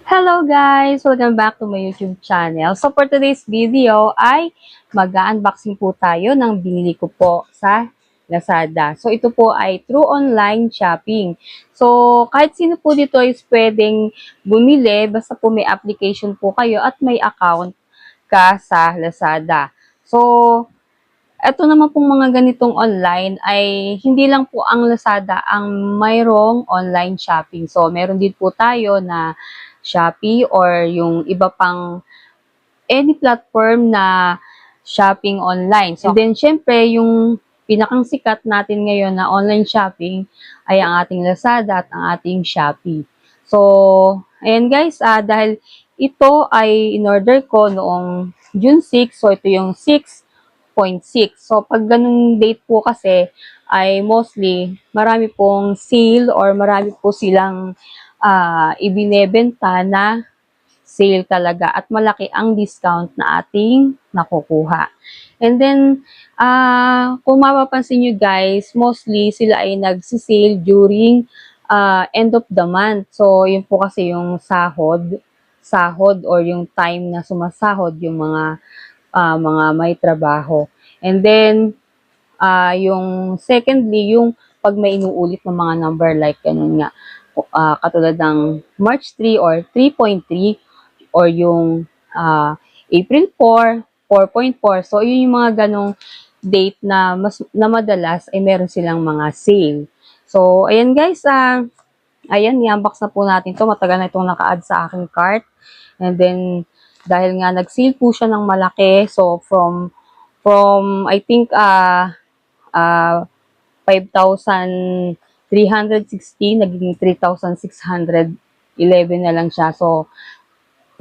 Hello guys! Welcome back to my YouTube channel. So for today's video ay mag-unboxing po tayo ng binili ko po sa Lazada. So ito po ay through online shopping. So kahit sino po dito is pwedeng bumili basta po may application po kayo at may account ka sa Lazada. So eto naman pong mga ganitong online ay hindi lang po ang Lazada ang mayroong online shopping. So, meron din po tayo na Shopee or yung iba pang any platform na shopping online. So, and then, syempre, yung pinakang sikat natin ngayon na online shopping ay ang ating Lazada at ang ating Shopee. So, ayan guys, dahil ito ay in-order ko noong June 6, so ito yung 6.6. So, pag ganung date po kasi, ay mostly, marami pong sale or marami po silang ibinebenta na sale talaga at malaki ang discount na ating nakukuha. And then, kung mapapansin nyo guys, mostly sila ay nagsisale during end of the month. So, yun po kasi yung sahod or yung time na sumasahod yung mga may trabaho. And then, yung secondly, yung pag may inuulit ng mga number like ganun nga, katulad ng March 3 or 3.3 or yung April 4, 4.4. So, yun yung mga ganong date na madalas ay meron silang mga sale. So, ayan guys, ayan, i-unbox na po natin to. Matagal na itong naka-add sa aking cart. And then, dahil nga nag-sale po siya ng malaki, so from I think 5,360 naging 3,611 na lang siya. So,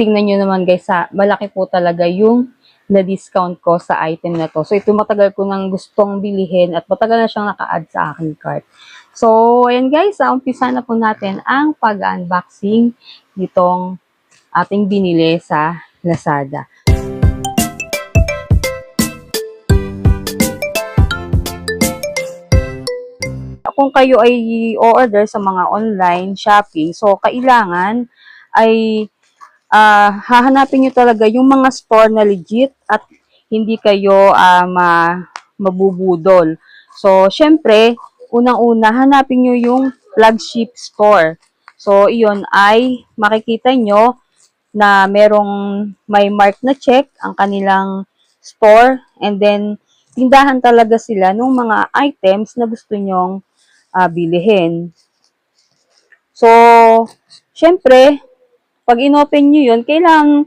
tingnan nyo naman guys, malaki po talaga yung na-discount ko sa item na to. So, ito matagal ko nang gustong bilihin at matagal na siyang naka-add sa aking cart. So, ayan guys, umpisa na po natin ang pag-unboxing nitong ating binili sa Lazada. Kung kayo ay o-order sa mga online shopping, so kailangan ay hahanapin nyo talaga yung mga store na legit at hindi kayo mabubudol. So, syempre, unang-una, hanapin nyo yung flagship store. So, iyon ay makikita nyo na may mark na check ang kanilang store and then tindahan talaga sila ng mga items na gusto nyong bilihin. So, syempre, pag inopen nyo yun, kailangan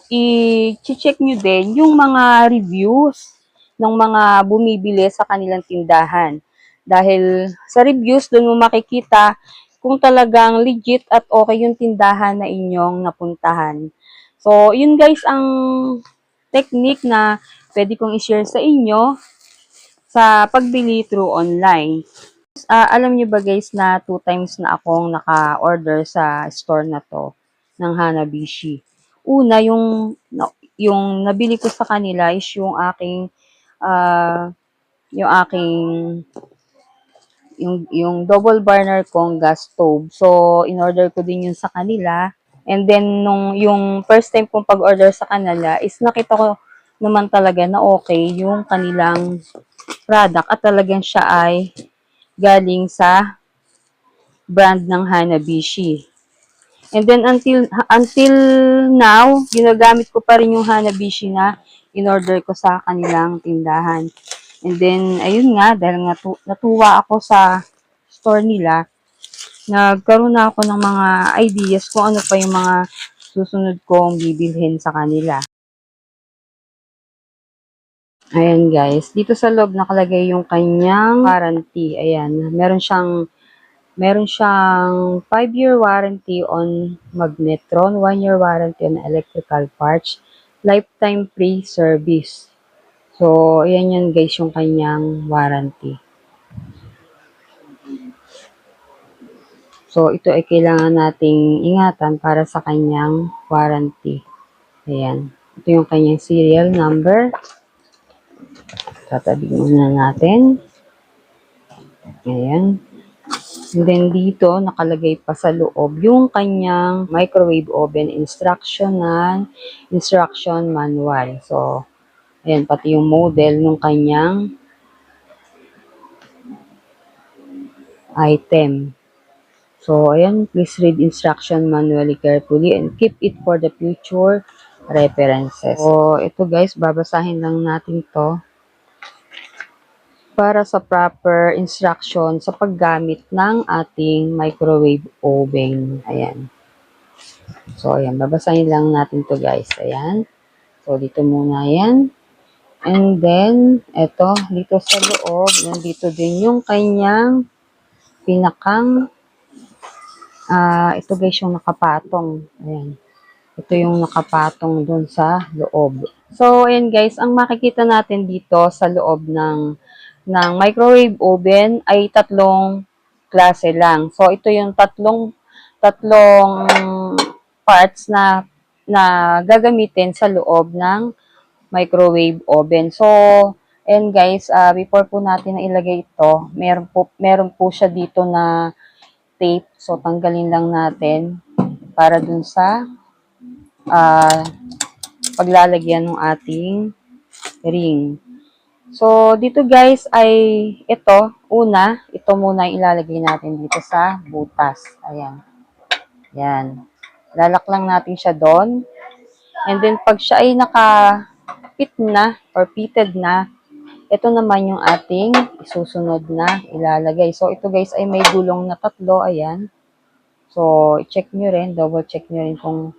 i-check nyo din yung mga reviews ng mga bumibili sa kanilang tindahan. Dahil sa reviews, doon mo makikita kung talagang legit at okay yung tindahan na inyong napuntahan. So, yun guys ang technique na pwede kong i-share sa inyo sa pagbili through online. Alam niyo ba guys na 2 times na akong naka-order sa store na to ng Hanabishi. Una, yung nabili ko sa kanila is yung aking yung double burner kong gas stove. So, in-order ko din yun sa kanila. And then, yung first time kong pag-order sa kanila is nakita ko naman talaga na okay yung kanilang product at talagang siya ay galing sa brand ng Hanabishi. And then until now, ginagamit ko pa rin yung Hanabishi na in-order ko sa kanilang tindahan. And then, ayun nga, dahil nga natuwa ako sa store nila, nagkaroon na ako ng mga ideas kung ano pa yung mga susunod kong bibilhin sa kanila. Ayan guys, dito sa loob nakalagay yung kanyang warranty. Ayan, meron siyang 5-year warranty on magnetron, 1-year warranty on electrical parts, lifetime free service. So, ayan yun guys yung kanyang warranty. So, ito ay kailangan nating ingatan para sa kanyang warranty. Ayan. Ito yung kanyang serial number. Tatabi muna natin. Ayan. And then dito, nakalagay pa sa loob yung kanyang microwave oven instruction manual. So, ayan, pati yung model ng kanyang item. So, ayan, please read instruction manually carefully and keep it for the future references. So, ito guys, babasahin lang natin to para sa proper instruction sa paggamit ng ating microwave oven. Ayan. So, ayan, babasahin lang natin to guys. Ayan. So, dito muna yan. And then, eto, dito sa loob, nandito din yung kanyang pinakang, ito guys yung nakapatong. Ayan. Ito yung nakapatong dun sa loob. So, ayan guys, ang makikita natin dito sa loob ng microwave oven ay tatlong klase lang. So, ito yung tatlong parts na gagamitin sa loob ng microwave oven. So, and guys, before po natin na ilagay ito, meron po siya dito na tape. So, tanggalin lang natin para dun sa paglalagyan ng ating ring. So, dito guys ay ito muna ilalagay natin dito sa butas. Ayan. Yan. Lalak lang natin siya doon. And then, pag siya ay naka-fit na or fitted na, ito naman yung ating isusunod na ilalagay. So, ito guys ay may gulong na tatlo. Ayan. So, check nyo rin, double check nyo rin kung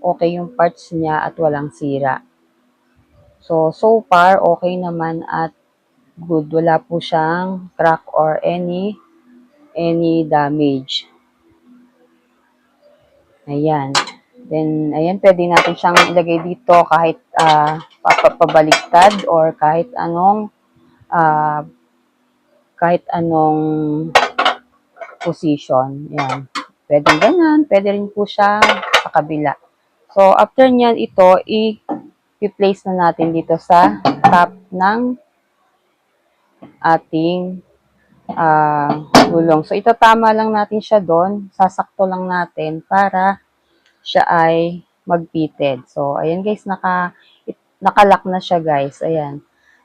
okay yung parts niya at walang sira. So far, okay naman at good. Wala po siyang crack or any damage. Ayan. Then, ayan, pwede natin siyang ilagay dito kahit pabaliktad or kahit anong position. Ayan. Pwede ganyan. Pwede rin po siyang sa kabila. So, after nyan, ito, i-place na natin dito sa top ng ating gulong. So, itatama lang natin siya doon. Sasakto lang natin para siya ay mag-fitted. So, ayan guys, nakalock na siya guys. Ayan.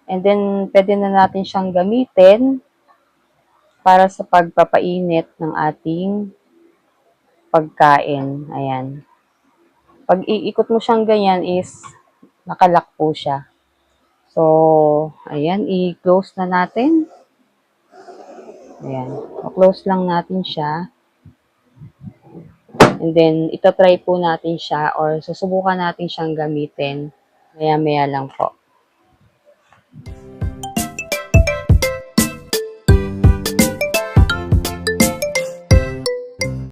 And then, pwede na natin siyang gamitin para sa pagpapainit ng ating pagkain. Ayan. Pag iikot mo siyang ganyan is nakalock po siya. So, ayan, i-close na natin. Ayan. I-close lang natin siya. And then, itatry po natin siya or susubukan natin siyang gamitin. Maya-maya lang po.